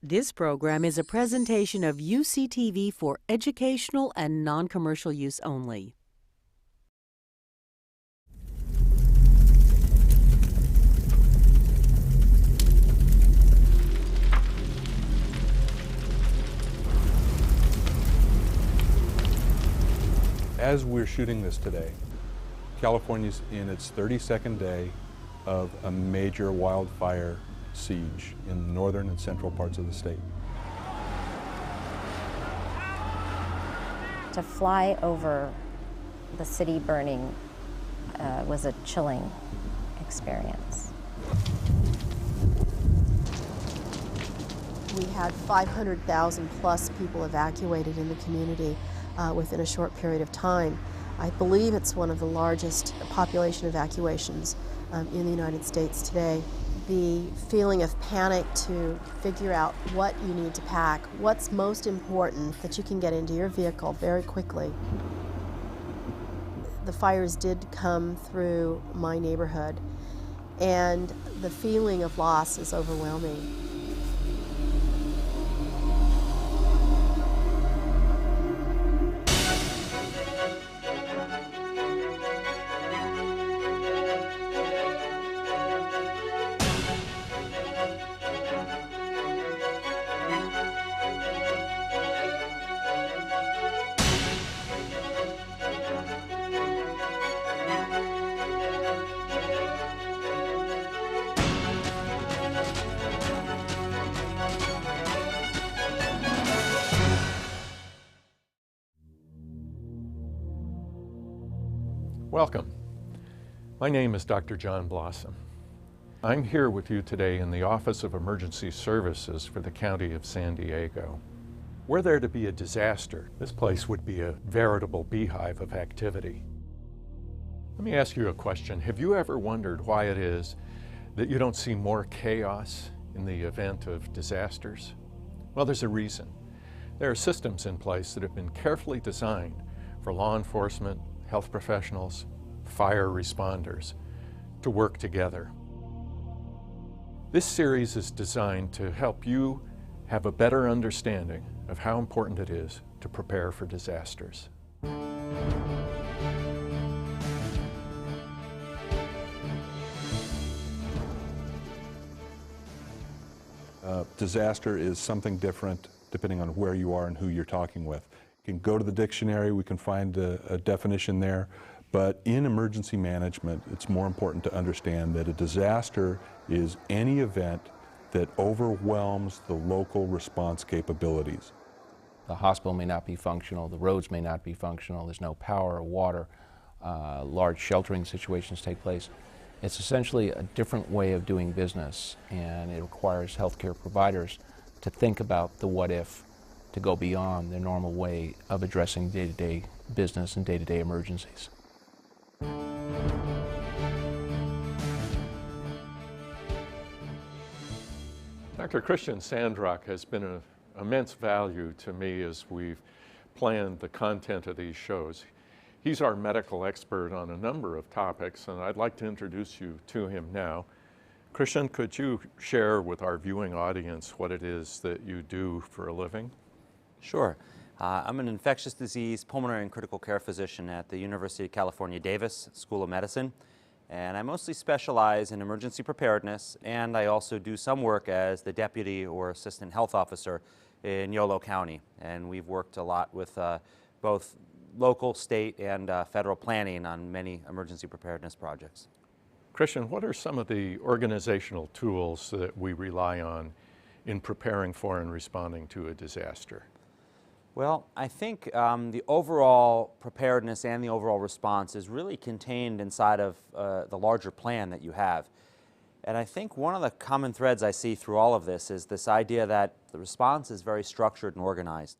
This program is a presentation of UCTV for educational and non-commercial use only. As we're shooting this today, California's in its 32nd day of a major wildfire siege in the northern and central parts of the state. To fly over the city burning was a chilling experience. We had 500,000 plus people evacuated in the community within a short period of time. I believe it's one of the largest population evacuations in the United States today. The feeling of panic to figure out what you need to pack, what's most important that you can get into your vehicle very quickly. The fires did come through my neighborhood, and the feeling of loss is overwhelming. Welcome. My name is Dr. John Blossom. I'm here with you today in the Office of Emergency Services for the County of San Diego. Were there to be a disaster, this place would be a veritable beehive of activity. Let me ask you a question. Have you ever wondered why it is that you don't see more chaos in the event of disasters? Well, there's a reason. There are systems in place that have been carefully designed for law enforcement, health professionals, fire responders to work together. This series is designed to help you have a better understanding of how important it is to prepare for disasters. Disaster is something different depending on where you are and who you're talking with. You can go to the dictionary, we can find a definition there, but in emergency management, it's more important to understand that a disaster is any event that overwhelms the local response capabilities. The hospital may not be functional, the roads may not be functional, there's no power or water, large sheltering situations take place. It's essentially a different way of doing business, and it requires healthcare providers to think about the what if, to go beyond their normal way of addressing day-to-day business and day-to-day emergencies. Dr. Christian Sandrock has been of immense value to me as we've planned the content of these shows. He's our medical expert on a number of topics, and I'd like to introduce you to him now. Christian, could you share with our viewing audience what it is that you do for a living? Sure. I'm an infectious disease, pulmonary and critical care physician at the University of California, Davis School of Medicine. And I mostly specialize in emergency preparedness, and I also do some work as the deputy or assistant health officer in Yolo County. And we've worked a lot with both local, state, and federal planning on many emergency preparedness projects. Christian, what are some of the organizational tools that we rely on in preparing for and responding to a disaster? Well, I think the overall preparedness and the overall response is really contained inside of the larger plan that you have. And I think one of the common threads I see through all of this is this idea that the response is very structured and organized.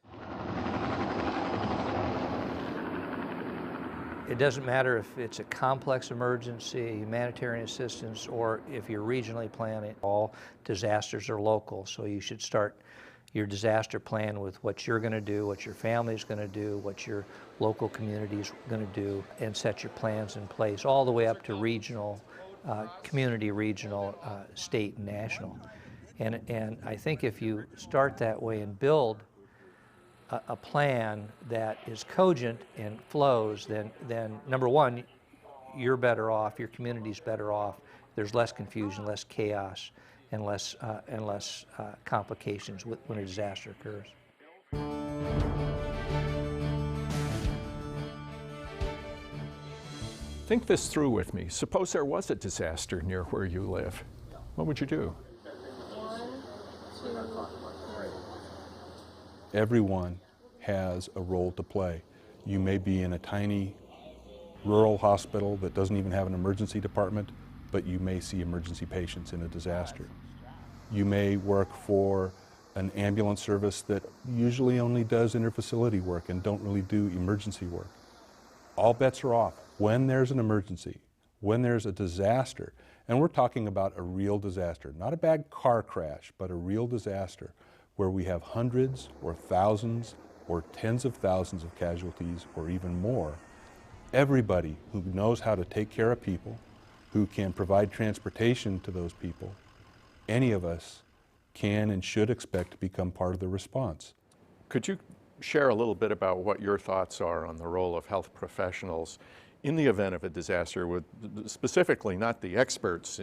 It doesn't matter if it's a complex emergency, humanitarian assistance, or if you're regionally planning. All disasters are local, so you should start your disaster plan with what you're going to do, what your family's going to do, what your local community's going to do, and set your plans in place all the way up to regional, community regional, state, and national. And I think if you start that way and build a plan that is cogent and flows, then number one, you're better off, your community's better off. There's less confusion, less chaos, and less complications when a disaster occurs. Think this through with me. Suppose there was a disaster near where you live. What would you do? Everyone has a role to play. You may be in a tiny rural hospital that doesn't even have an emergency department, but you may see emergency patients in a disaster. You may work for an ambulance service that usually only does interfacility work and don't really do emergency work. All bets are off when there's an emergency, when there's a disaster, and we're talking about a real disaster, not a bad car crash, but a real disaster where we have hundreds or thousands or tens of thousands of casualties or even more. Everybody who knows how to take care of people, who can provide transportation to those people, any of us can and should expect to become part of the response. Could you share a little bit about what your thoughts are on the role of health professionals in the event of a disaster, with specifically not the experts,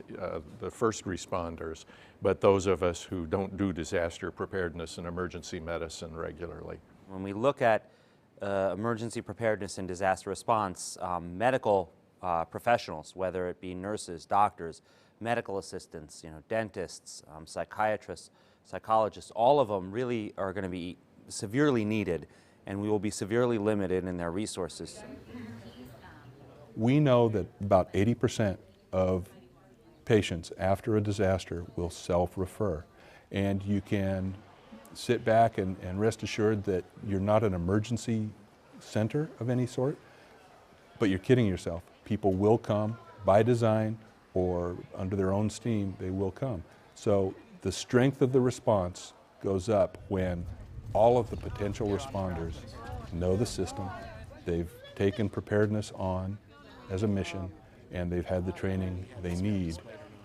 the first responders, but those of us who don't do disaster preparedness and emergency medicine regularly? When we look at emergency preparedness and disaster response, medical professionals, whether it be nurses, doctors, medical assistants, dentists, psychiatrists, psychologists, all of them really are going to be severely needed, and we will be severely limited in their resources. We know that about 80% of patients after a disaster will self-refer, and you can sit back and rest assured that you're not an emergency center of any sort, but you're kidding yourself. People will come by design or under their own steam, they will come. So the strength of the response goes up when all of the potential responders know the system, they've taken preparedness on as a mission, and they've had the training they need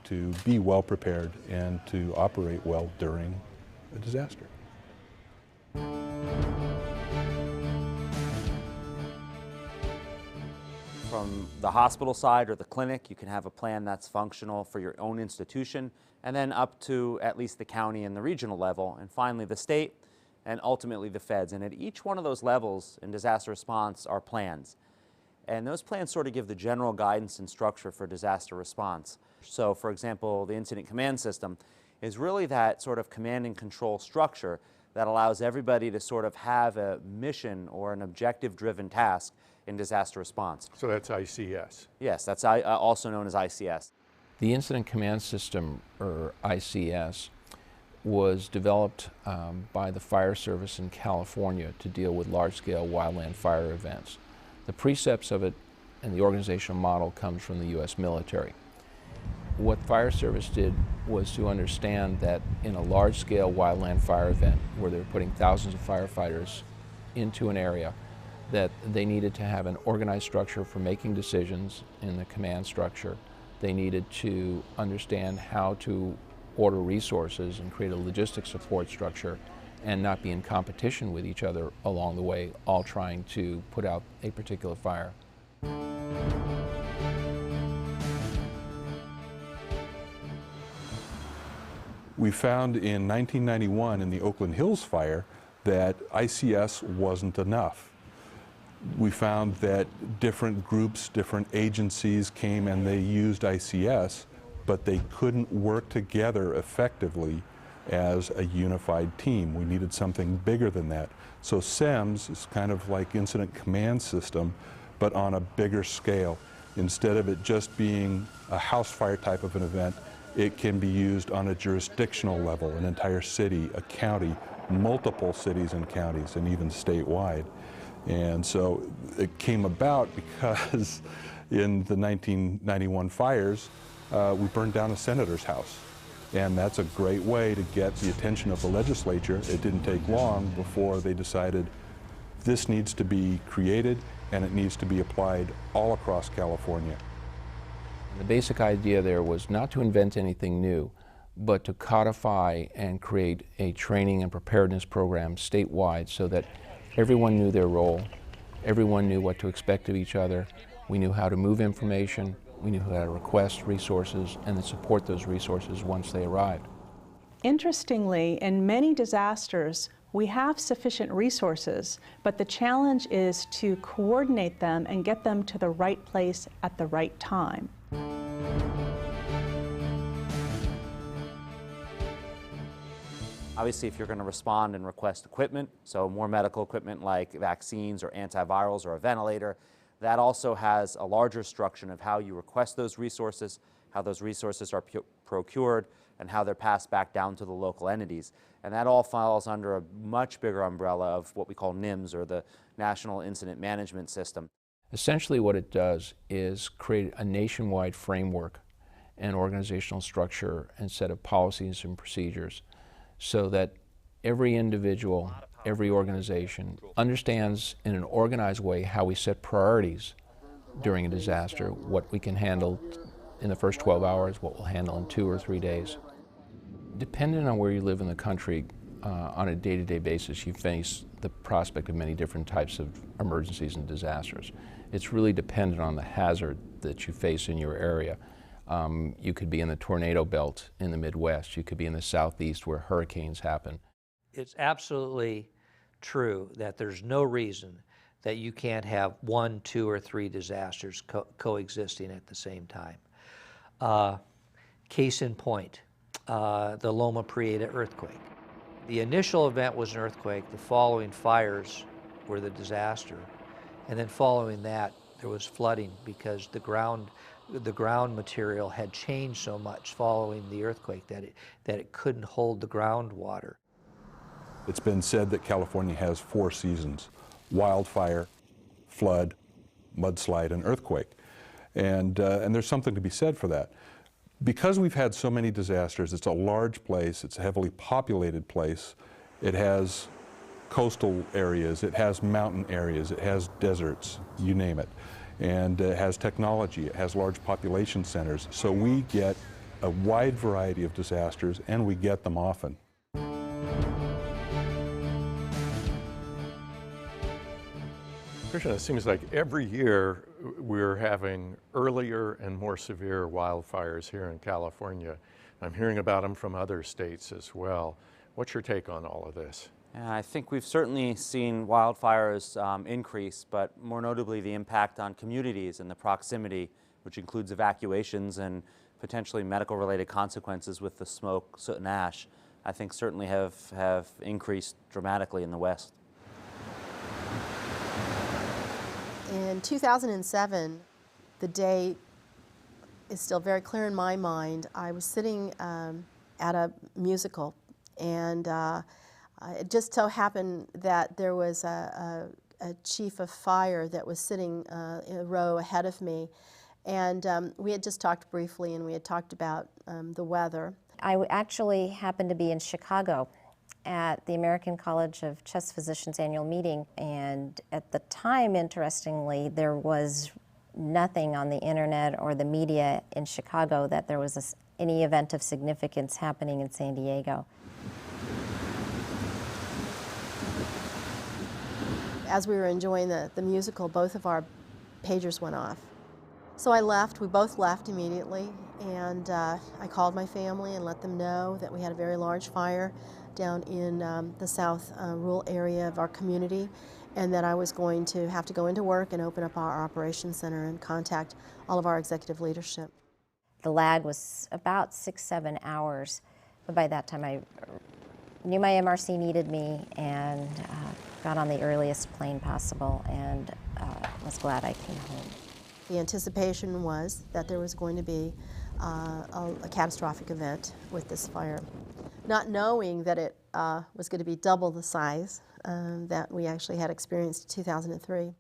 to be well prepared and to operate well during a disaster. From the hospital side or the clinic, you can have a plan that's functional for your own institution, and then up to at least the county and the regional level, and finally the state, and ultimately the feds. And at each one of those levels in disaster response are plans. And those plans sort of give the general guidance and structure for disaster response. So, for example, the incident command system is really that sort of command and control structure that allows everybody to sort of have a mission or an objective-driven task in disaster response. So that's ICS. Yes, that's also known as ICS. The Incident Command System, or ICS, was developed by the Fire Service in California to deal with large-scale wildland fire events. The precepts of it and the organizational model comes from the U.S. military. What Fire Service did was to understand that in a large-scale wildland fire event where they're putting thousands of firefighters into an area, that they needed to have an organized structure for making decisions in the command structure. They needed to understand how to order resources and create a logistics support structure and not be in competition with each other along the way, all trying to put out a particular fire. We found in 1991 in the Oakland Hills fire that ICS wasn't enough. We found that different groups, different agencies came and they used ICS, but they couldn't work together effectively as a unified team. We needed something bigger than that. So SEMS is kind of like Incident Command System, but on a bigger scale. Instead of it just being a house fire type of an event, it can be used on a jurisdictional level, an entire city, a county, multiple cities and counties, and even statewide. And so it came about because in the 1991 fires, we burned down a senator's house. And that's a great way to get the attention of the legislature. It didn't take long before they decided this needs to be created and it needs to be applied all across California. The basic idea there was not to invent anything new, but to codify and create a training and preparedness program statewide so that everyone knew their role, everyone knew what to expect of each other, we knew how to move information, we knew how to request resources, and then support those resources once they arrived. Interestingly, in many disasters, we have sufficient resources, but the challenge is to coordinate them and get them to the right place at the right time. Obviously, if you're going to respond and request equipment, so more medical equipment like vaccines or antivirals or a ventilator, that also has a larger structure of how you request those resources, how those resources are procured, and how they're passed back down to the local entities. And that all falls under a much bigger umbrella of what we call NIMS, or the National Incident Management System. Essentially what it does is create a nationwide framework and organizational structure and set of policies and procedures so that every individual, every organization understands in an organized way how we set priorities during a disaster, what we can handle in the first 12 hours, what we'll handle in 2 or 3 days. Depending on where you live in the country, on a day-to-day basis, you face the prospect of many different types of emergencies and disasters. It's really dependent on the hazard that you face in your area. You could be in the tornado belt in the Midwest. You could be in the Southeast where hurricanes happen. It's absolutely true that there's no reason that you can't have 1, 2, or 3 disasters coexisting at the same time. Case in point, the Loma Prieta earthquake. The initial event was an earthquake. The following fires were the disaster. And then following that, there was flooding because the ground material had changed so much following the earthquake that it couldn't hold the groundwater. It's been said that California has 4 seasons: wildfire, flood, mudslide, and earthquake. And there's something to be said for that. Because we've had so many disasters, it's a large place, it's a heavily populated place, it has coastal areas, it has mountain areas, it has deserts, you name it. And it has technology, it has large population centers. So we get a wide variety of disasters, and we get them often. Christian, it seems like every year we're having earlier and more severe wildfires here in California. I'm hearing about them from other states as well. What's your take on all of this? I think we've certainly seen wildfires increase, but more notably the impact on communities and the proximity, which includes evacuations and potentially medical-related consequences with the smoke, soot, and ash, I think certainly have increased dramatically in the West. In 2007, the day is still very clear in my mind. I was sitting at a musical, and it just so happened that there was a chief of fire that was sitting in a row ahead of me, and we had just talked briefly, and we had talked about the weather. I actually happened to be in Chicago at the American College of Chest Physicians annual meeting, and at the time, interestingly, there was nothing on the internet or the media in Chicago that there was any event of significance happening in San Diego. As we were enjoying the musical, both of our pagers went off. So I left, we both left immediately, and I called my family and let them know that we had a very large fire down in the south rural area of our community, and that I was going to have to go into work and open up our operations center and contact all of our executive leadership. The lag was about 6-7 hours, but by that time I knew my MRC needed me and got on the earliest plane possible, and was glad I came home. The anticipation was that there was going to be a catastrophic event with this fire, not knowing that it was going to be double the size that we actually had experienced in 2003.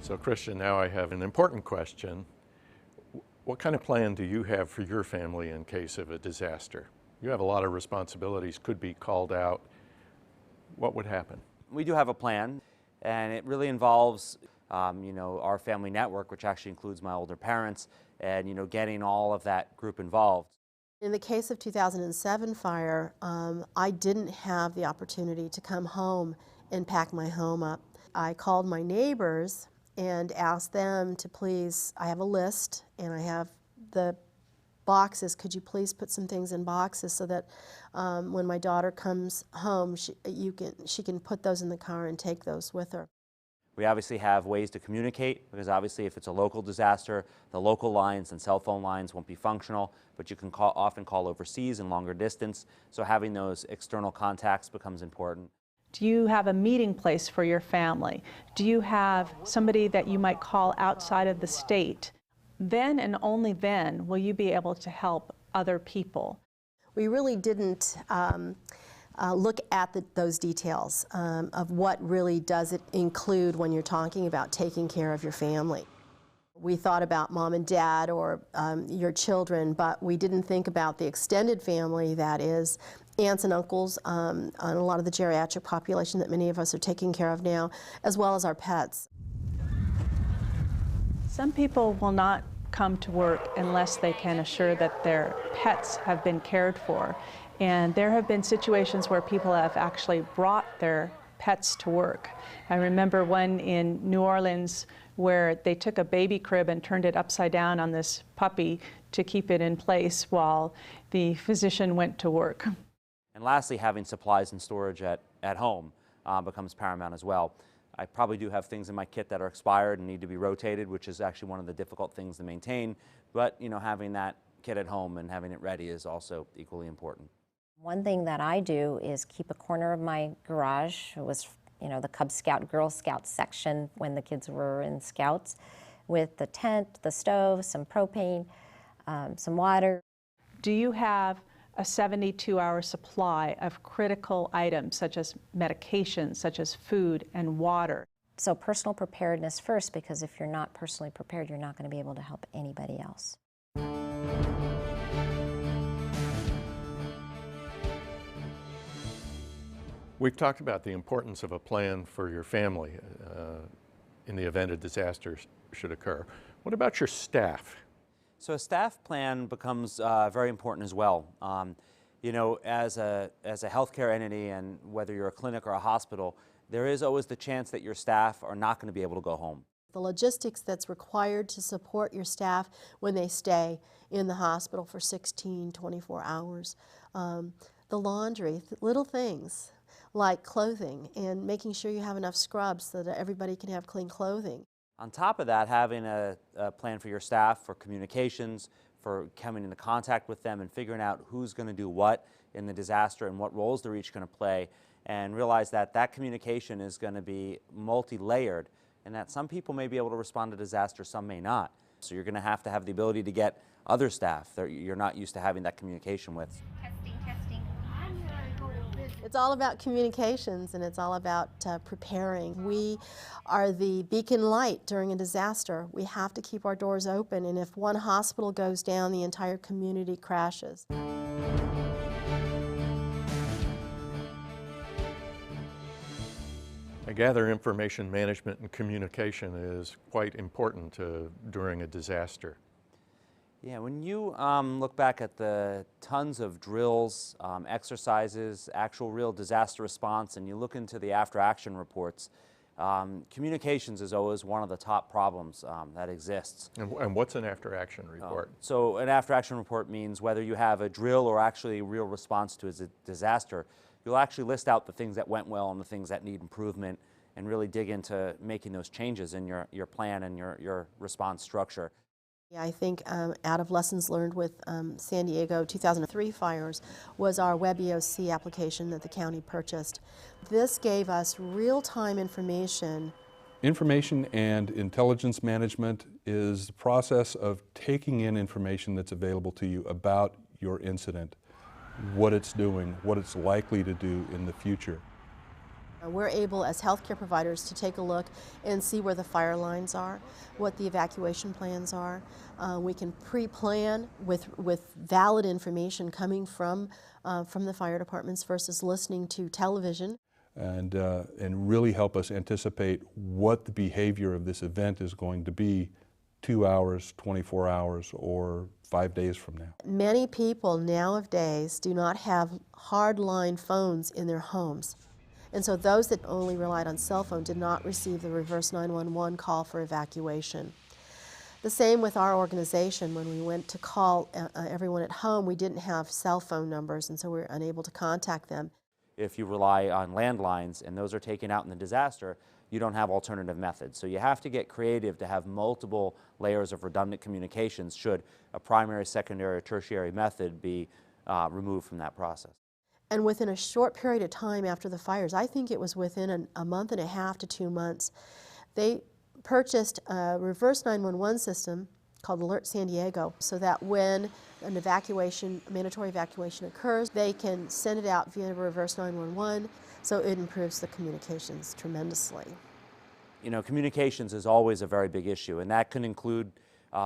So Christian, now I have an important question. What kind of plan do you have for your family in case of a disaster? You have a lot of responsibilities, could be called out. What would happen? We do have a plan, and it really involves our family network, which actually includes my older parents, and getting all of that group involved. In the case of 2007 fire, I didn't have the opportunity to come home and pack my home up. I called my neighbors and asked them to please, I have a list and I have the boxes, could you please put some things in boxes so that when my daughter comes home, she can put those in the car and take those with her. We obviously have ways to communicate, because obviously if it's a local disaster, the local lines and cell phone lines won't be functional, but you can often call overseas and longer distance, so having those external contacts becomes important. Do you have a meeting place for your family? Do you have somebody that you might call outside of the state? Then and only then will you be able to help other people. We really didn't look at those details of what really does it include when you're talking about taking care of your family. We thought about mom and dad or your children, but we didn't think about the extended family, that is aunts and uncles, and a lot of the geriatric population that many of us are taking care of now, as well as our pets. Some people will not come to work unless they can assure that their pets have been cared for. And there have been situations where people have actually brought their pets to work. I remember one in New Orleans where they took a baby crib and turned it upside down on this puppy to keep it in place while the physician went to work. And lastly, having supplies and storage at home becomes paramount as well. I probably do have things in my kit that are expired and need to be rotated, which is actually one of the difficult things to maintain, but having that kit at home and having it ready is also equally important. One thing that I do is keep a corner of my garage. It was, the Cub Scout, Girl Scout section when the kids were in Scouts, with the tent, the stove, some propane, some water. Do you have a 72-hour supply of critical items such as medications, such as food and water? So personal preparedness first, because if you're not personally prepared, you're not going to be able to help anybody else. We've talked about the importance of a plan for your family in the event a disaster should occur. What about your staff? So a staff plan becomes very important as well. As a healthcare entity, and whether you're a clinic or a hospital, there is always the chance that your staff are not going to be able to go home. The logistics that's required to support your staff when they stay in the hospital for 16, 24 hours. The laundry, little things like clothing, and making sure you have enough scrubs so that everybody can have clean clothing. On top of that, having a plan for your staff for communications, for coming into contact with them and figuring out who's going to do what in the disaster and what roles they're each going to play, and realize that that communication is going to be multi-layered, and that some people may be able to respond to disaster, some may not. So you're going to have the ability to get other staff that you're not used to having that communication with. It's all about communications, and it's all about preparing. We are the beacon light during a disaster. We have to keep our doors open, and if one hospital goes down, the entire community crashes. I gather information management and communication is quite important during a disaster. Yeah, when you look back at the tons of drills, exercises, actual real disaster response, and you look into the after-action reports, communications is always one of the top problems that exists. And what's an after-action report? So an after-action report means whether you have a drill or actually a real response to a disaster, you'll actually list out the things that went well and the things that need improvement, and really dig into making those changes in your plan and your response structure. Yeah, I think out of lessons learned with San Diego 2003 fires was our WebEOC application that the county purchased. This gave us real-time information. Information and intelligence management is the process of taking in information that's available to you about your incident, what it's doing, what it's likely to do in the future. We're able as healthcare providers to take a look and see where the fire lines are, what the evacuation plans are. We can pre-plan with valid information coming from the fire departments versus listening to television. and really help us anticipate what the behavior of this event is going to be 2 hours, 24 hours, or 5 days from now. Many people nowadays do not have hardline phones in their homes. And so those that only relied on cell phone did not receive the reverse 911 call for evacuation. The same with our organization. When we went to call everyone at home, we didn't have cell phone numbers, and so we were unable to contact them. If you rely on landlines and those are taken out in the disaster, you don't have alternative methods. So you have to get creative to have multiple layers of redundant communications should a primary, secondary, or tertiary method be removed from that process. And within a short period of time after the fires, I think it was within a month and a half to 2 months, they purchased a reverse 911 system called Alert San Diego, so that when an evacuation, mandatory evacuation occurs, they can send it out via reverse 911, so it improves the communications tremendously. You know, communications is always a very big issue, and that can include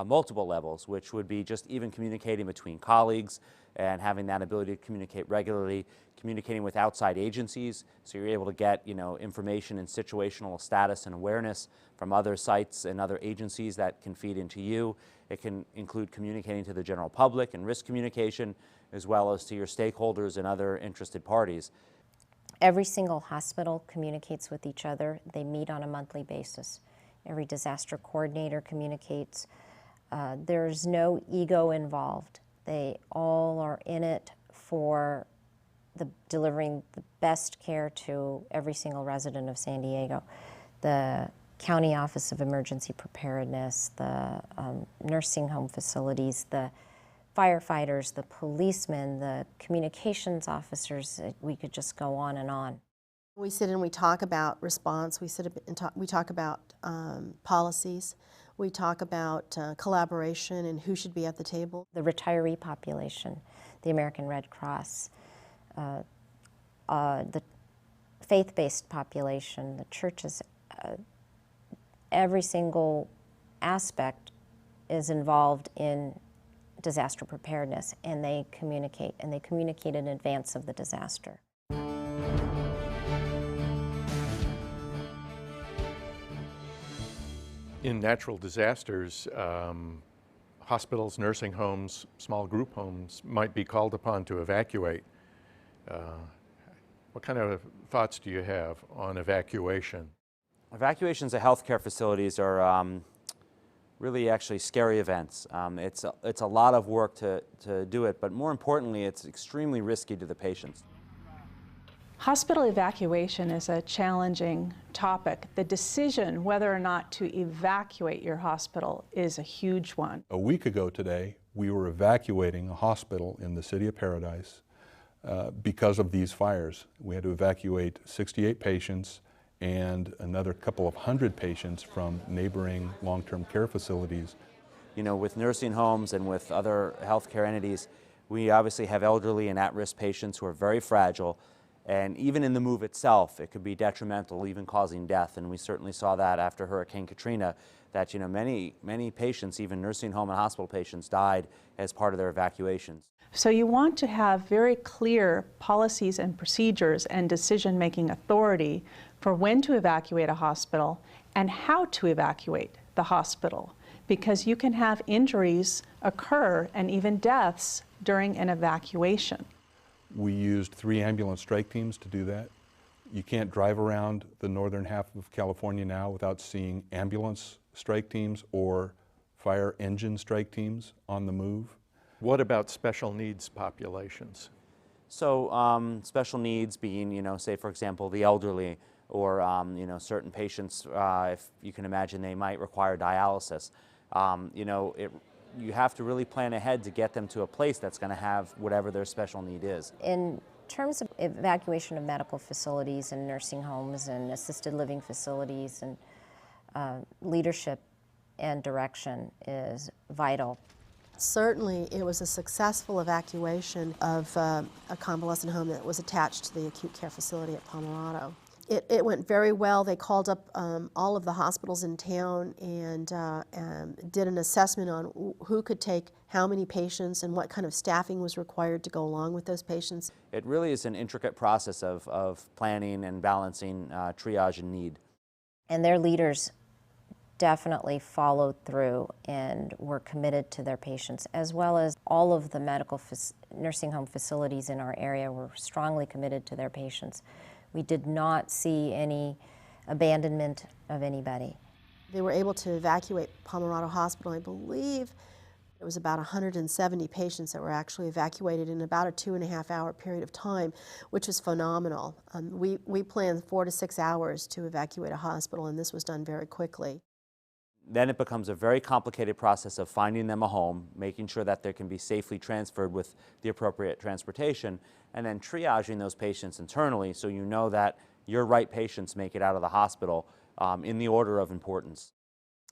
multiple levels, which would be just even communicating between colleagues and having that ability to communicate regularly, communicating with outside agencies, so you're able to get, you know, information and situational status and awareness from other sites and other agencies that can feed into you. It can include communicating to the general public and risk communication, as well as to your stakeholders and other interested parties. Every single hospital communicates with each other. They meet on a monthly basis. Every disaster coordinator communicates. There's no ego involved. They all are in it for delivering the best care to every single resident of San Diego. The County Office of Emergency Preparedness, the nursing home facilities, the firefighters, the policemen, the communications officers, we could just go on and on. We sit and we talk about response, we talk about policies, we talk about collaboration and who should be at the table. The retiree population, the American Red Cross, the faith-based population, the churches, every single aspect is involved in disaster preparedness, and they communicate in advance of the disaster. In natural disasters, hospitals, nursing homes, small group homes might be called upon to evacuate. What kind of thoughts do you have on evacuation? Evacuations of healthcare facilities are really actually scary events. It's a lot of work to do it, but more importantly, it's extremely risky to the patients. Hospital evacuation is a challenging topic. The decision whether or not to evacuate your hospital is a huge one. A week ago today, we were evacuating a hospital in the city of Paradise because of these fires. We had to evacuate 68 patients and another couple of hundred patients from neighboring long-term care facilities. You know, with nursing homes and with other healthcare entities, we obviously have elderly and at-risk patients who are very fragile. And even in the move itself, it could be detrimental, even causing death. And we certainly saw that after Hurricane Katrina, that, you know, many patients, even nursing home and hospital patients, died as part of their evacuations. So you want to have very clear policies and procedures and decision-making authority for when to evacuate a hospital and how to evacuate the hospital, because you can have injuries occur and even deaths during an evacuation. We used 3 ambulance strike teams to do that. You can't drive around the northern half of California now without seeing ambulance strike teams or fire engine strike teams on the move. What about special needs populations? So special needs being, you know, say for example, the elderly or, you know, certain patients, if you can imagine, they might require dialysis. You know, you have to really plan ahead to get them to a place that's going to have whatever their special need is. In terms of evacuation of medical facilities and nursing homes and assisted living facilities, and leadership and direction is vital. Certainly, it was a successful evacuation of a convalescent home that was attached to the acute care facility at Pomerado. It went very well. They called up all of the hospitals in town and did an assessment on who could take how many patients and what kind of staffing was required to go along with those patients. It really is an intricate process of planning and balancing triage and need. And their leaders definitely followed through and were committed to their patients, as well as all of the medical nursing home facilities in our area were strongly committed to their patients. We did not see any abandonment of anybody. They were able to evacuate Pomerado Hospital. I believe it was about 170 patients that were actually evacuated in about a 2.5-hour period of time, which was phenomenal. We planned 4 to 6 hours to evacuate a hospital, and this was done very quickly. Then it becomes a very complicated process of finding them a home, making sure that they can be safely transferred with the appropriate transportation, and then triaging those patients internally so you know that your right patients make it out of the hospital in the order of importance.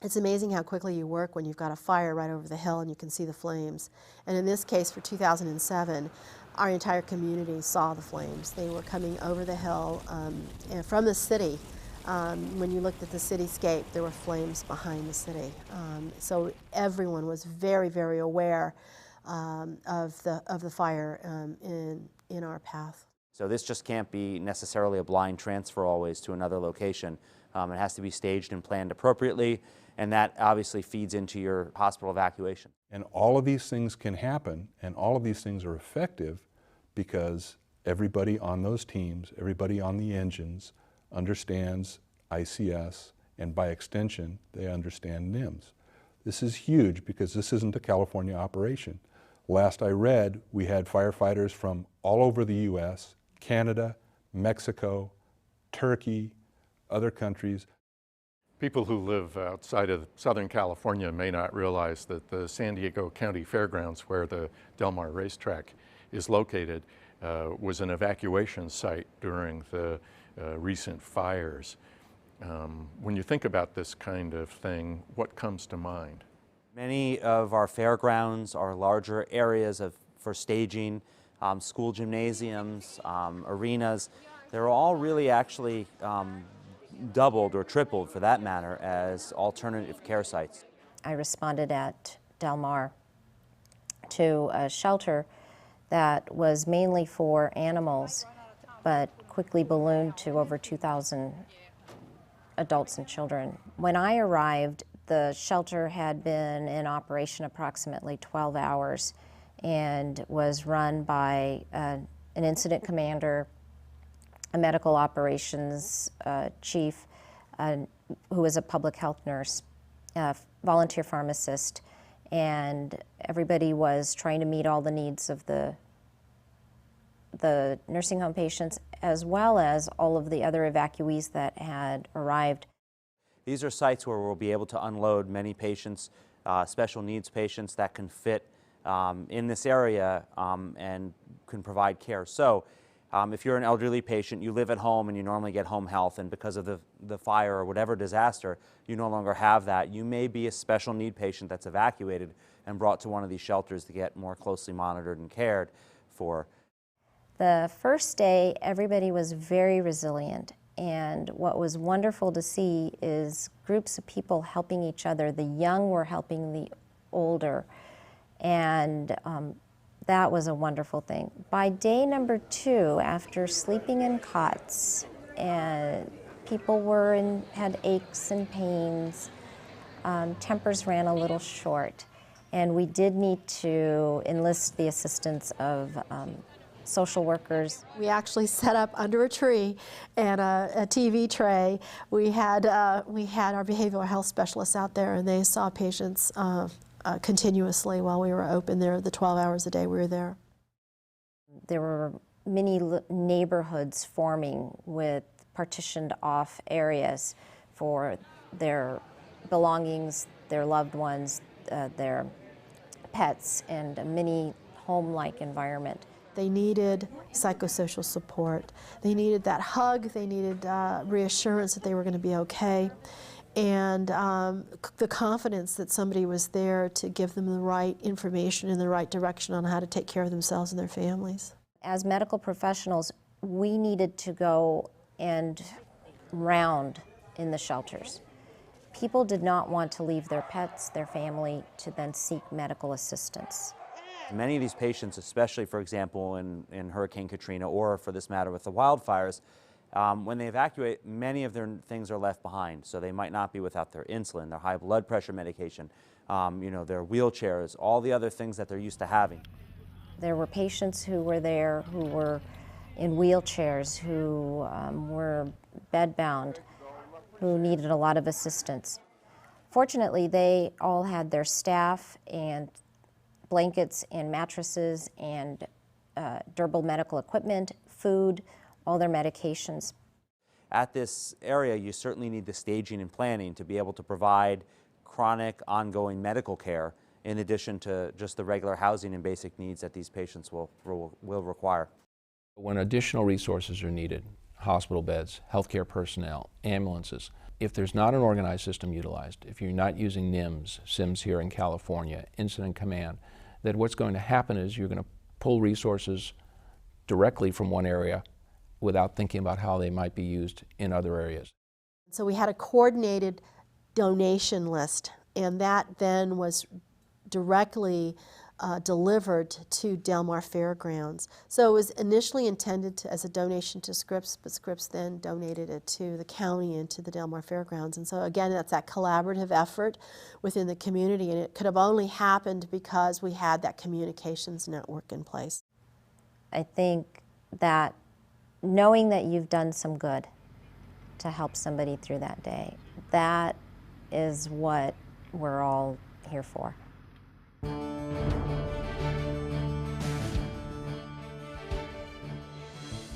It's amazing how quickly you work when you've got a fire right over the hill and you can see the flames. And in this case, for 2007, our entire community saw the flames. They were coming over the hill and from the city. When you looked at the cityscape, there were flames behind the city. So everyone was very, very aware of the fire in our path. So this just can't be necessarily a blind transfer always to another location. It has to be staged and planned appropriately, and that obviously feeds into your hospital evacuation. And all of these things can happen, and all of these things are effective because everybody on those teams, everybody on the engines, understands ICS, and by extension, they understand NIMS. This is huge because this isn't a California operation. Last I read, we had firefighters from all over the U.S., Canada, Mexico, Turkey, other countries. People who live outside of Southern California may not realize that the San Diego County Fairgrounds, where the Del Mar racetrack is located, was an evacuation site during the recent fires. When you think about this kind of thing, what comes to mind? Many of our fairgrounds are larger areas for staging, school gymnasiums, arenas. They're all really actually doubled or tripled, for that matter, as alternative care sites. I responded at Del Mar to a shelter that was mainly for animals, but quickly ballooned to over 2,000 adults and children. When I arrived, the shelter had been in operation approximately 12 hours and was run by an incident commander, a medical operations chief, who was a public health nurse, a volunteer pharmacist, and everybody was trying to meet all the needs of the nursing home patients, as well as all of the other evacuees that had arrived. These are sites where we'll be able to unload many patients, special needs patients that can fit in this area and can provide care. So if you're an elderly patient, you live at home and you normally get home health, and because of the fire or whatever disaster, you no longer have that. You may be a special need patient that's evacuated and brought to one of these shelters to get more closely monitored and cared for. The first day, everybody was very resilient, and what was wonderful to see is groups of people helping each other. The young were helping the older, and that was a wonderful thing. By day number 2, after sleeping in cots, and people had aches and pains, tempers ran a little short, and we did need to enlist the assistance of social workers. We actually set up under a tree and a TV tray. We had our behavioral health specialists out there, and they saw patients continuously while we were open there, the 12 hours a day we were there. There were many neighborhoods forming with partitioned off areas for their belongings, their loved ones, their pets, and a mini home-like environment. They needed psychosocial support. They needed that hug. They needed reassurance that they were going to be okay, and the confidence that somebody was there to give them the right information in the right direction on how to take care of themselves and their families. As medical professionals, we needed to go and round in the shelters. People did not want to leave their pets, their family, to then seek medical assistance. Many of these patients, especially, for example, in Hurricane Katrina, or for this matter with the wildfires, when they evacuate, many of their things are left behind. So they might not be without their insulin, their high blood pressure medication, their wheelchairs, all the other things that they're used to having. There were patients who were there who were in wheelchairs, who were bedbound, who needed a lot of assistance. Fortunately, they all had their staff and blankets and mattresses and durable medical equipment, food, all their medications. At this area, you certainly need the staging and planning to be able to provide chronic, ongoing medical care in addition to just the regular housing and basic needs that these patients will require. When additional resources are needed, hospital beds, healthcare personnel, ambulances, if there's not an organized system utilized, if you're not using SIMS here in California, incident command, then what's going to happen is you're going to pull resources directly from one area without thinking about how they might be used in other areas. So we had a coordinated donation list, and that then was directly delivered to Del Mar Fairgrounds. So it was initially intended as a donation to Scripps, but Scripps then donated it to the county and to the Del Mar Fairgrounds. And so again, that's that collaborative effort within the community, and it could have only happened because we had that communications network in place. I think that knowing that you've done some good to help somebody through that day, that is what we're all here for.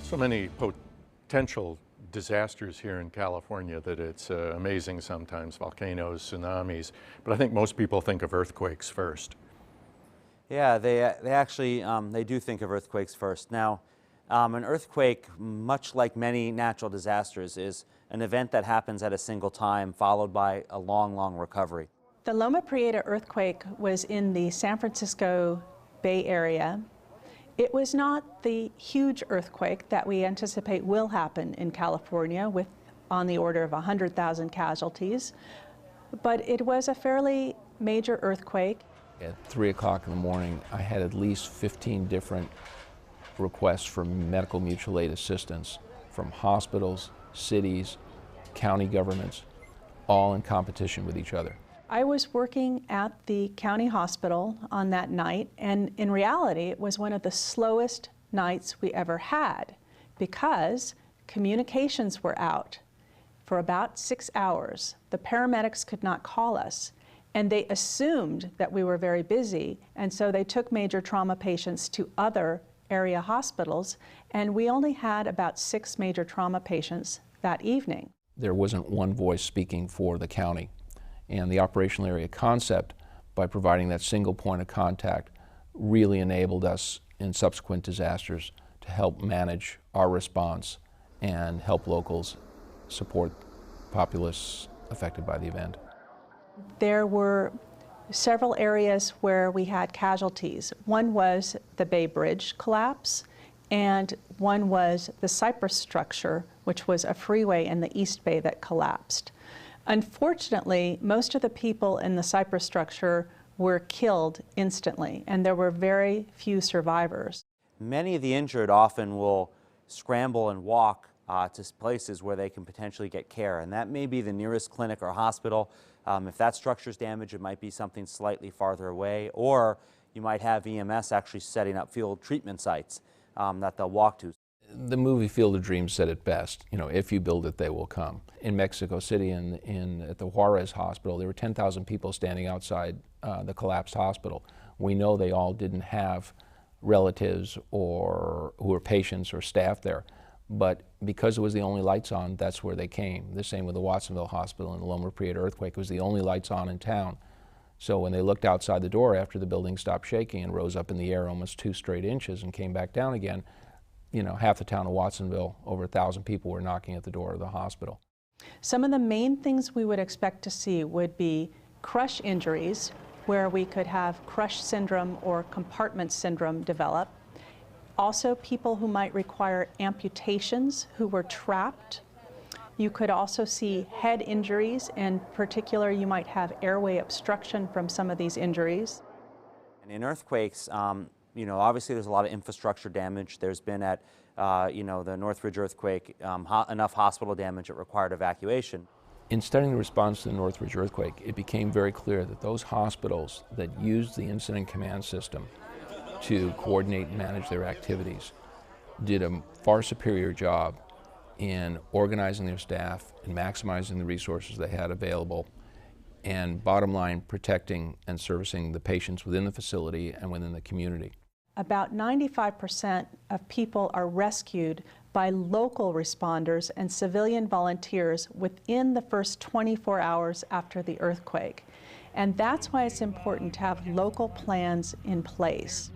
So many potential disasters here in California that it's amazing sometimes, volcanoes, tsunamis, but I think most people think of earthquakes first. Yeah, they actually they do think of earthquakes first. Now, an earthquake, much like many natural disasters, is an event that happens at a single time, followed by a long, long recovery. The Loma Prieta earthquake was in the San Francisco Bay Area. It was not the huge earthquake that we anticipate will happen in California with on the order of 100,000 casualties, but it was a fairly major earthquake. At 3 o'clock in the morning, I had at least 15 different requests for medical mutual aid assistance from hospitals, cities, county governments, all in competition with each other. I was working at the county hospital on that night, and in reality, it was one of the slowest nights we ever had because communications were out for about 6 hours. The paramedics could not call us, and they assumed that we were very busy, and so they took major trauma patients to other area hospitals, and we only had about 6 major trauma patients that evening. There wasn't one voice speaking for the county. And the operational area concept, by providing that single point of contact, really enabled us in subsequent disasters to help manage our response and help locals support populace affected by the event. There were several areas where we had casualties. One was the Bay Bridge collapse, and one was the Cypress structure, which was a freeway in the East Bay that collapsed. Unfortunately, most of the people in the Cypress structure were killed instantly, and there were very few survivors. Many of the injured often will scramble and walk to places where they can potentially get care, and that may be the nearest clinic or hospital. If that structure's damaged, it might be something slightly farther away, or you might have EMS actually setting up field treatment sites that they'll walk to. The movie Field of Dreams said it best, if you build it, they will come. In Mexico City, at the Juarez Hospital, there were 10,000 people standing outside the collapsed hospital. We know they all didn't have relatives or who were patients or staff there, but because it was the only lights on, that's where they came. The same with the Watsonville Hospital and the Loma Prieta earthquake. It was the only lights on in town. So when they looked outside the door after the building stopped shaking and rose up in the air almost 2 straight inches and came back down again, half the town of Watsonville, over 1,000 people were knocking at the door of the hospital. Some of the main things we would expect to see would be crush injuries, where we could have crush syndrome or compartment syndrome develop. Also, people who might require amputations who were trapped. You could also see head injuries. In particular, you might have airway obstruction from some of these injuries. And in earthquakes, obviously there's a lot of infrastructure damage. There's been at, the Northridge earthquake, enough hospital damage that required evacuation. In studying the response to the Northridge earthquake, it became very clear that those hospitals that used the incident command system to coordinate and manage their activities did a far superior job in organizing their staff and maximizing the resources they had available, and bottom line, protecting and servicing the patients within the facility and within the community. About 95% of people are rescued by local responders and civilian volunteers within the first 24 hours after the earthquake. And that's why it's important to have local plans in place.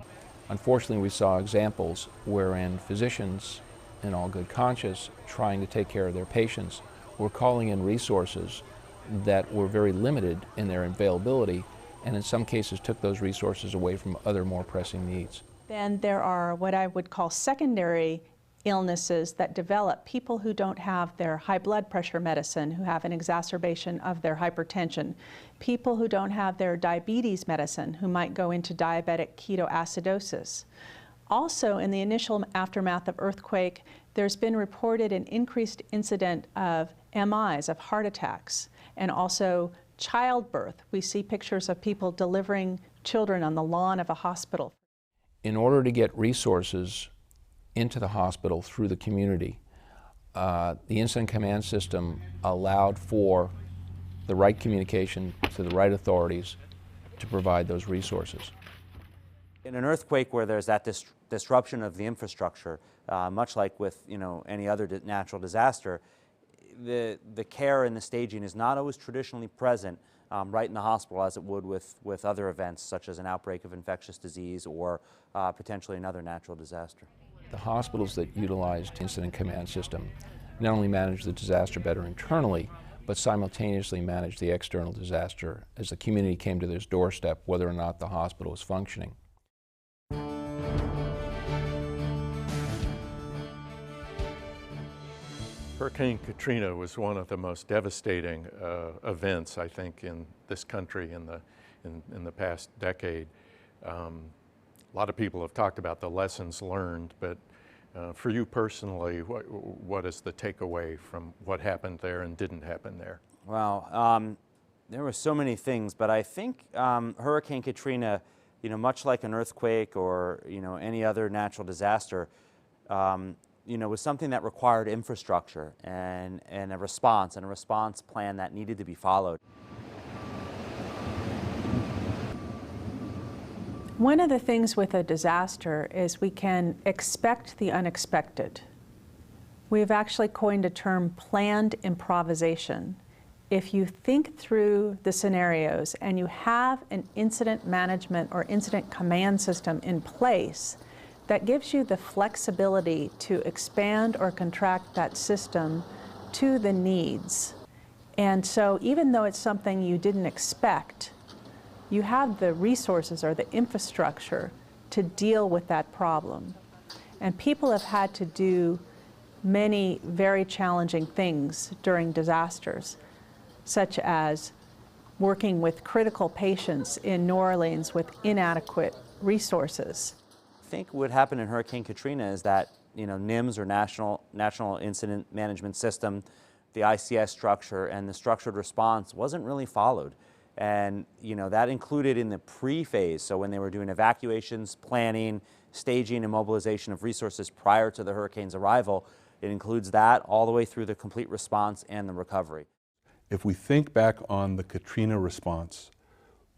Unfortunately, we saw examples wherein physicians, in all good conscience, trying to take care of their patients, were calling in resources that were very limited in their availability, and in some cases took those resources away from other more pressing needs. Then there are what I would call secondary illnesses that develop. People who don't have their high blood pressure medicine, who have an exacerbation of their hypertension. People who don't have their diabetes medicine, who might go into diabetic ketoacidosis. Also, in the initial aftermath of earthquake, there's been reported an increased incident of MIs, of heart attacks, and also childbirth. We see pictures of people delivering children on the lawn of a hospital. In order to get resources into the hospital through the community, the incident command system allowed for the right communication to the right authorities to provide those resources. In an earthquake where there's that disruption of the infrastructure, much like with any other natural disaster, the care and the staging is not always traditionally present right in the hospital as it would with other events such as an outbreak of infectious disease or potentially another natural disaster. The hospitals that utilized incident command system not only managed the disaster better internally, but simultaneously managed the external disaster as the community came to their doorstep, whether or not the hospital was functioning. Hurricane Katrina was one of the most devastating events, I think, in this country in the past decade. A lot of people have talked about the lessons learned, but for you personally, what is the takeaway from what happened there and didn't happen there? Well, there were so many things, but I think Hurricane Katrina, much like an earthquake or any other natural disaster, was something that required infrastructure and a response plan that needed to be followed. One of the things with a disaster is we can expect the unexpected. We've actually coined a term, planned improvisation. If you think through the scenarios and you have an incident management or incident command system in place, that gives you the flexibility to expand or contract that system to the needs. And so even though it's something you didn't expect, you have the resources or the infrastructure to deal with that problem. And people have had to do many very challenging things during disasters, such as working with critical patients in New Orleans with inadequate resources. I think what happened in Hurricane Katrina is that NIMS, or National Incident Management System, the ICS structure and the structured response wasn't really followed. And that included in the pre-phase, so when they were doing evacuations, planning, staging, and mobilization of resources prior to the hurricane's arrival, it includes that all the way through the complete response and the recovery. If we think back on the Katrina response,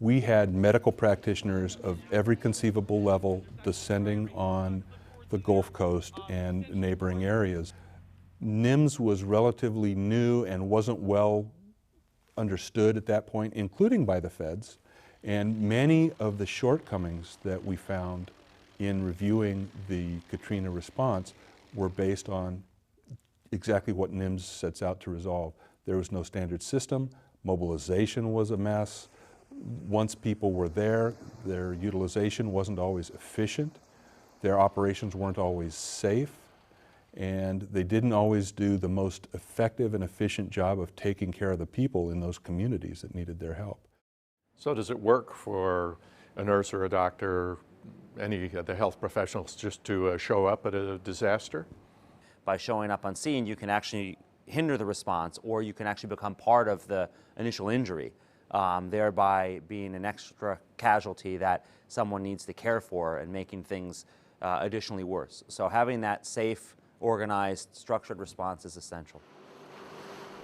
we had medical practitioners of every conceivable level descending on the Gulf Coast and neighboring areas. NIMS was relatively new and wasn't well understood at that point, including by the feds, and many of the shortcomings that we found in reviewing the Katrina response were based on exactly what NIMS sets out to resolve. There was no standard system, mobilization was a mess. Once people were there, their utilization wasn't always efficient, their operations weren't always safe, and they didn't always do the most effective and efficient job of taking care of the people in those communities that needed their help. So does it work for a nurse or a doctor, any of the health professionals, just to show up at a disaster? By showing up on scene, you can actually hinder the response, or you can actually become part of the initial injury, thereby being an extra casualty that someone needs to care for and making things additionally worse. So having that safe, organized, structured response is essential.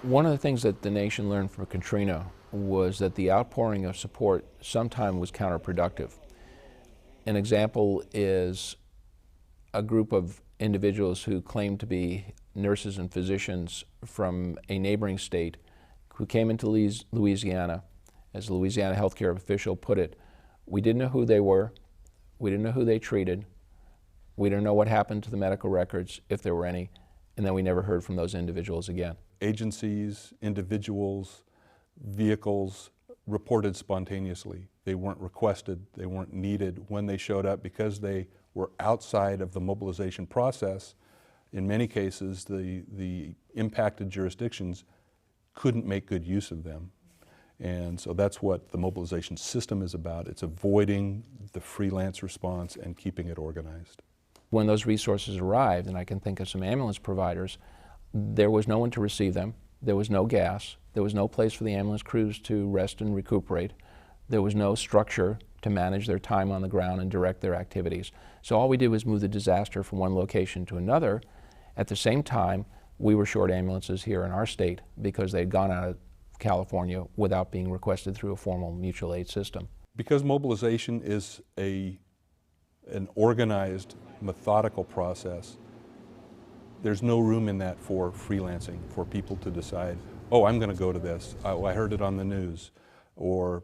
One of the things that the nation learned from Katrina was that the outpouring of support sometimes was counterproductive. An example is a group of individuals who claimed to be nurses and physicians from a neighboring state who came into Louisiana. As the Louisiana healthcare official put it, we didn't know who they were, we didn't know who they treated, we didn't know what happened to the medical records, if there were any, and then we never heard from those individuals again. Agencies, individuals, vehicles reported spontaneously. They weren't requested, they weren't needed. When they showed up, because they were outside of the mobilization process, in many cases the impacted jurisdictions couldn't make good use of them. And so that's what the mobilization system is about. It's avoiding the freelance response and keeping it organized. When those resources arrived, and I can think of some ambulance providers, there was no one to receive them, there was no gas, there was no place for the ambulance crews to rest and recuperate, there was no structure to manage their time on the ground and direct their activities. So all we did was move the disaster from one location to another. At the same time, we were short ambulances here in our state because they'd gone out of California without being requested through a formal mutual aid system. Because mobilization is an organized, methodical process, there's no room in that for freelancing, for people to decide, oh, I'm going to go to this, I heard it on the news, or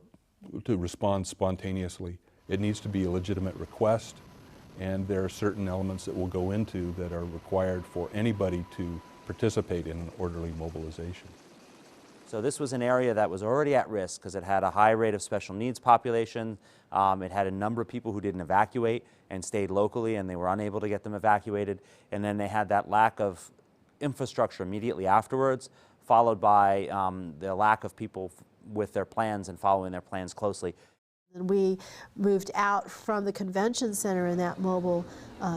to respond spontaneously. It needs to be a legitimate request, and there are certain elements that we'll go into that are required for anybody to participate in an orderly mobilization. So this was an area that was already at risk because it had a high rate of special needs population. It had a number of people who didn't evacuate and stayed locally, and they were unable to get them evacuated. And then they had that lack of infrastructure immediately afterwards, followed by the lack of people with their plans and following their plans closely. We moved out from the convention center in that mobile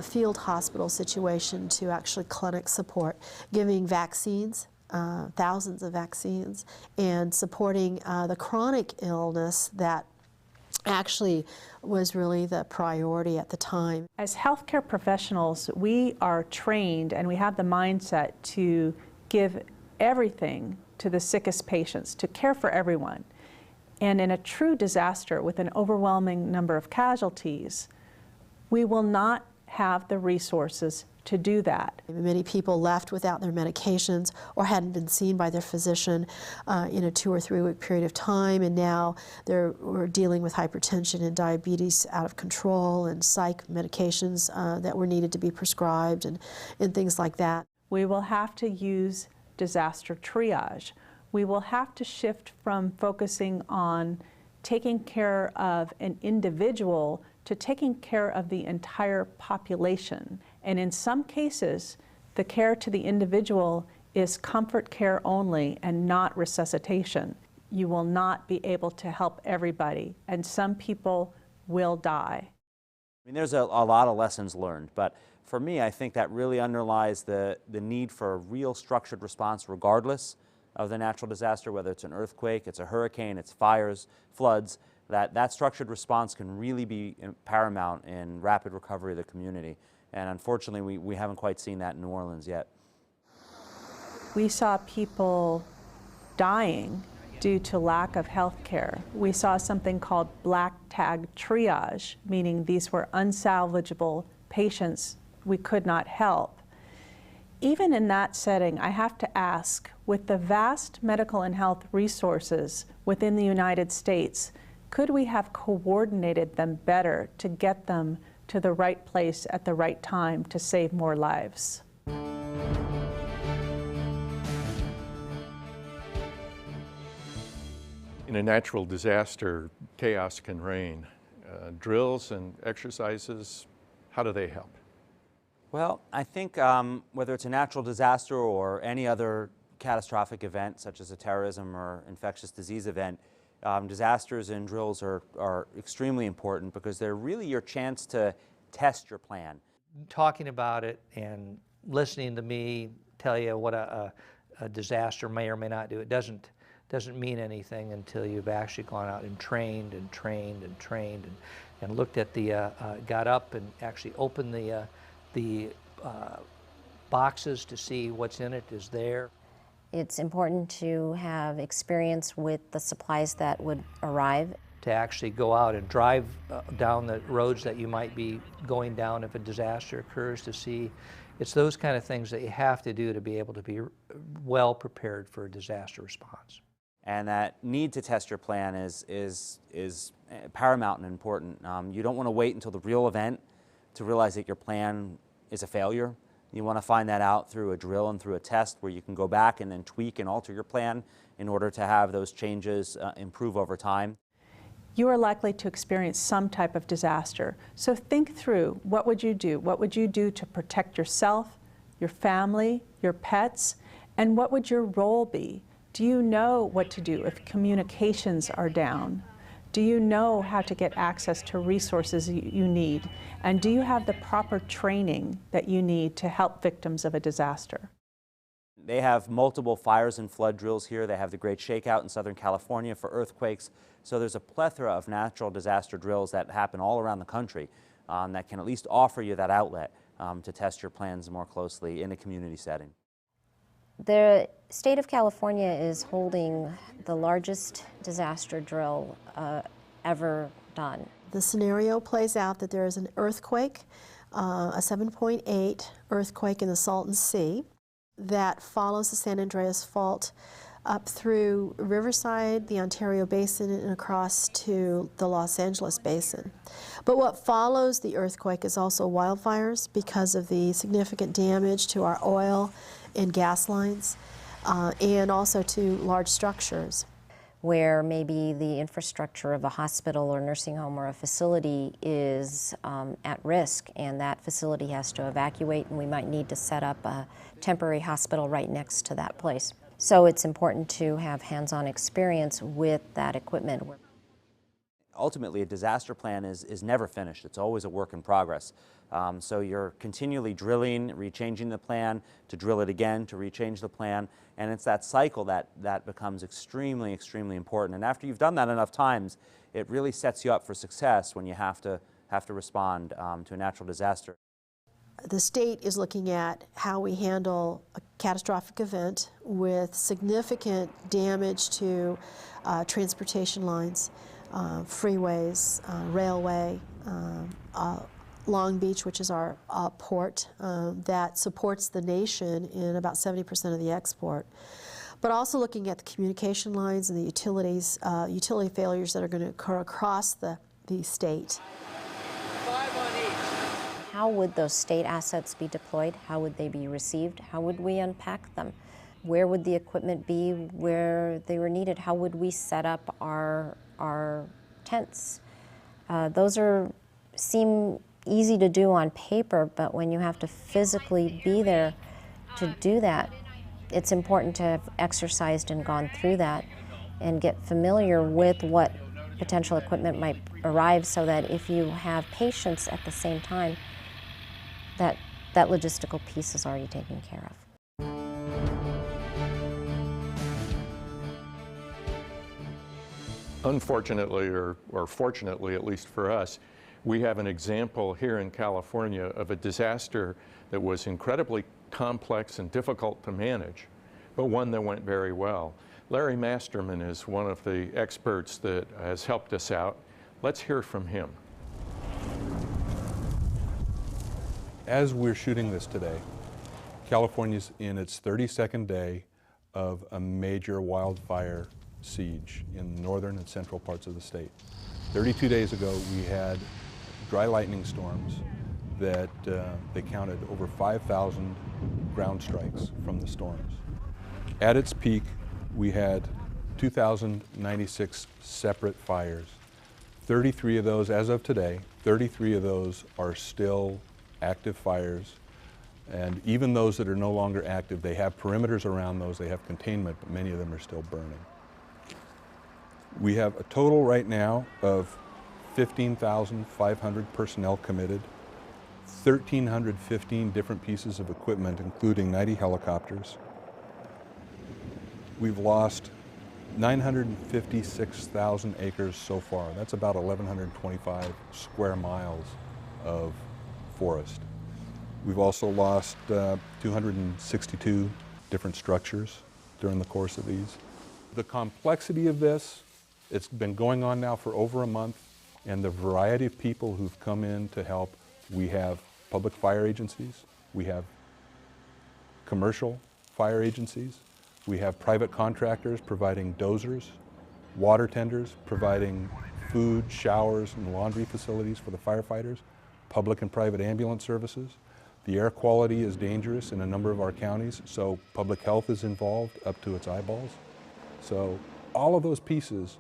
field hospital situation to actually clinic support, giving vaccines, thousands of vaccines, and supporting the chronic illness that actually was really the priority at the time. As healthcare professionals, we are trained and we have the mindset to give everything to the sickest patients, to care for everyone. And in a true disaster with an overwhelming number of casualties, we will not have the resources to do that. Many people left without their medications or hadn't been seen by their physician in a 2 or 3 week period of time, and now we're dealing with hypertension and diabetes out of control and psych medications that were needed to be prescribed and things like that. We will have to use disaster triage. We will have to shift from focusing on taking care of an individual to taking care of the entire population. And in some cases, the care to the individual is comfort care only and not resuscitation. You will not be able to help everybody, and some people will die. I mean, there's a lot of lessons learned, but for me, I think that really underlies the need for a real structured response regardless of the natural disaster, whether it's an earthquake, it's a hurricane, it's fires, floods. That structured response can really be paramount in rapid recovery of the community. And unfortunately, we haven't quite seen that in New Orleans yet. We saw people dying due to lack of health care. We saw something called black tag triage, meaning these were unsalvageable patients we could not help. Even in that setting, I have to ask, with the vast medical and health resources within the United States, could we have coordinated them better to get them to the right place at the right time to save more lives? In a natural disaster, chaos can reign. Drills and exercises, how do they help? Well, I think whether it's a natural disaster or any other catastrophic event, such as a terrorism or infectious disease event, disasters and drills are extremely important because they're really your chance to test your plan. Talking about it and listening to me tell you what a disaster may or may not do, it doesn't mean anything until you've actually gone out and trained and trained and trained and looked at the, got up and actually opened the boxes to see what's in it is there. It's important to have experience with the supplies that would arrive. To actually go out and drive down the roads that you might be going down if a disaster occurs, to see. It's those kind of things that you have to do to be able to be well prepared for a disaster response. And that need to test your plan is paramount and important. You don't want to wait until the real event to realize that your plan is a failure. You want to find that out through a drill and through a test where you can go back and then tweak and alter your plan in order to have those changes improve over time. You are likely to experience some type of disaster. So think through, what would you do? What would you do to protect yourself, your family, your pets, and what would your role be? Do you know what to do if communications are down? Do you know how to get access to resources you need? And do you have the proper training that you need to help victims of a disaster? They have multiple fires and flood drills here. They have the Great Shakeout in Southern California for earthquakes. So there's a plethora of natural disaster drills that happen all around the country that can at least offer you that outlet to test your plans more closely in a community setting. The state of California is holding the largest disaster drill ever done. The scenario plays out that there is an earthquake, a 7.8 earthquake in the Salton Sea that follows the San Andreas Fault up through Riverside, the Ontario Basin, and across to the Los Angeles Basin. But what follows the earthquake is also wildfires because of the significant damage to our oil and gas lines, and also to large structures. Where maybe the infrastructure of a hospital or nursing home or a facility is at risk, and that facility has to evacuate, and we might need to set up a temporary hospital right next to that place. So it's important to have hands-on experience with that equipment. Ultimately, a disaster plan is never finished. It's always a work in progress. So you're continually drilling, rechanging the plan, to drill it again, to rechange the plan, and it's that cycle that becomes extremely, extremely important. And after you've done that enough times, it really sets you up for success when you have to respond to a natural disaster. The state is looking at how we handle a catastrophic event with significant damage to transportation lines, freeways, railway, Long Beach, which is our port that supports the nation in about 70% of the export. But also looking at the communication lines and the utilities, utility failures that are going to occur across the state. How would those state assets be deployed? How would they be received? How would we unpack them? Where would the equipment be where they were needed? How would we set up our tents? Those seem easy to do on paper, but when you have to physically be there to do that, it's important to have exercised and gone through that and get familiar with what potential equipment might arrive, so that if you have patients at the same time, that logistical piece is already taken care of. Unfortunately, or fortunately, at least for us, we have an example here in California of a disaster that was incredibly complex and difficult to manage, but one that went very well. Larry Masterman is one of the experts that has helped us out. Let's hear from him. As we're shooting this today, California's in its 32nd day of a major wildfire siege in northern and central parts of the state. 32 days ago, we had dry lightning storms that they counted over 5,000 ground strikes from the storms. At its peak, we had 2,096 separate fires. 33 of those, as of today, 33 of those are still active fires And even those that are no longer active, they have perimeters around those, they have containment, but many of them are still burning. We have a total right now of 15,500 personnel committed, 1,315 different pieces of equipment, including 90 helicopters. We've lost 956,000 acres so far. That's about 1,125 square miles of forest. We've also lost 262 different structures during the course of these. The complexity of this, it's been going on now for over a month, and the variety of people who've come in to help. We have public fire agencies, we have commercial fire agencies, we have private contractors providing dozers, water tenders providing food, showers, and laundry facilities for the firefighters, public and private ambulance services. The air quality is dangerous in a number of our counties, so public health is involved up to its eyeballs. So all of those pieces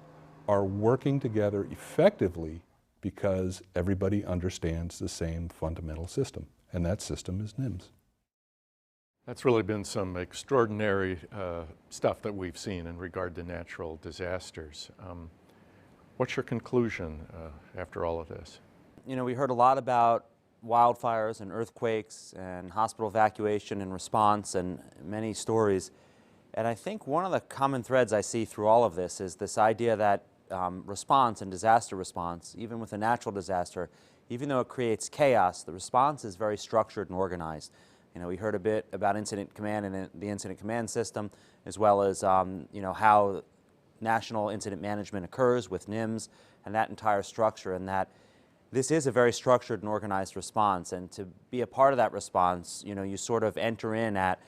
are working together effectively because everybody understands the same fundamental system, and that system is NIMS. That's really been some extraordinary stuff that we've seen in regard to natural disasters. What's your conclusion after all of this? You know, we heard a lot about wildfires and earthquakes and hospital evacuation and response and many stories. And I think one of the common threads I see through all of this is this idea that response and disaster response, even with a natural disaster, even though it creates chaos, the response is very structured and organized. You know, we heard a bit about incident command and the incident command system, as well as you know, how national incident management occurs with NIMS and that entire structure, and that this is a very structured and organized response. And to be a part of that response, you know, you sort of enter in at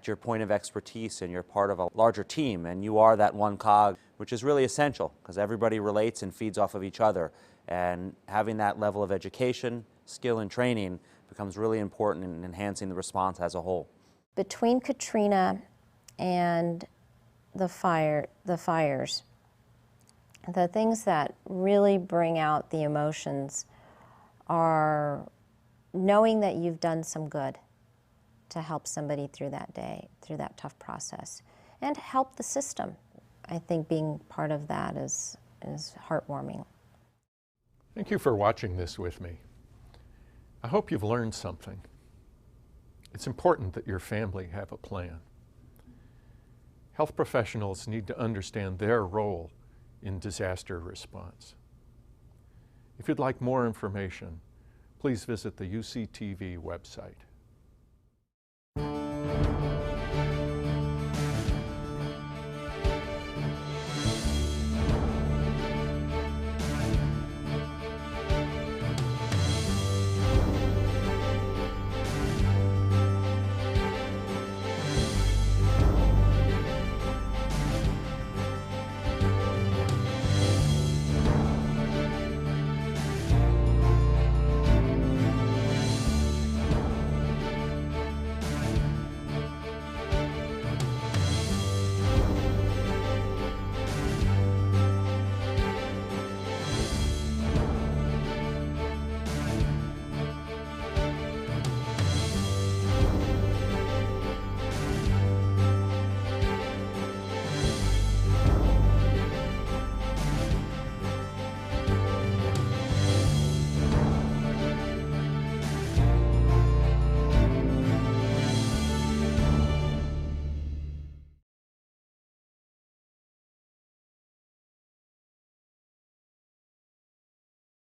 your point of expertise, and you're part of a larger team, and you are that one cog, which is really essential because everybody relates and feeds off of each other. And having that level of education, skill, and training becomes really important in enhancing the response as a whole. Between Katrina and the fires, the things that really bring out the emotions are knowing that you've done some good to help somebody through that day, through that tough process, and help the system. I think being part of that is heartwarming. Thank you for watching this with me. I hope you've learned something. It's important that your family have a plan. Health professionals need to understand their role in disaster response. If you'd like more information, please visit the UCTV website.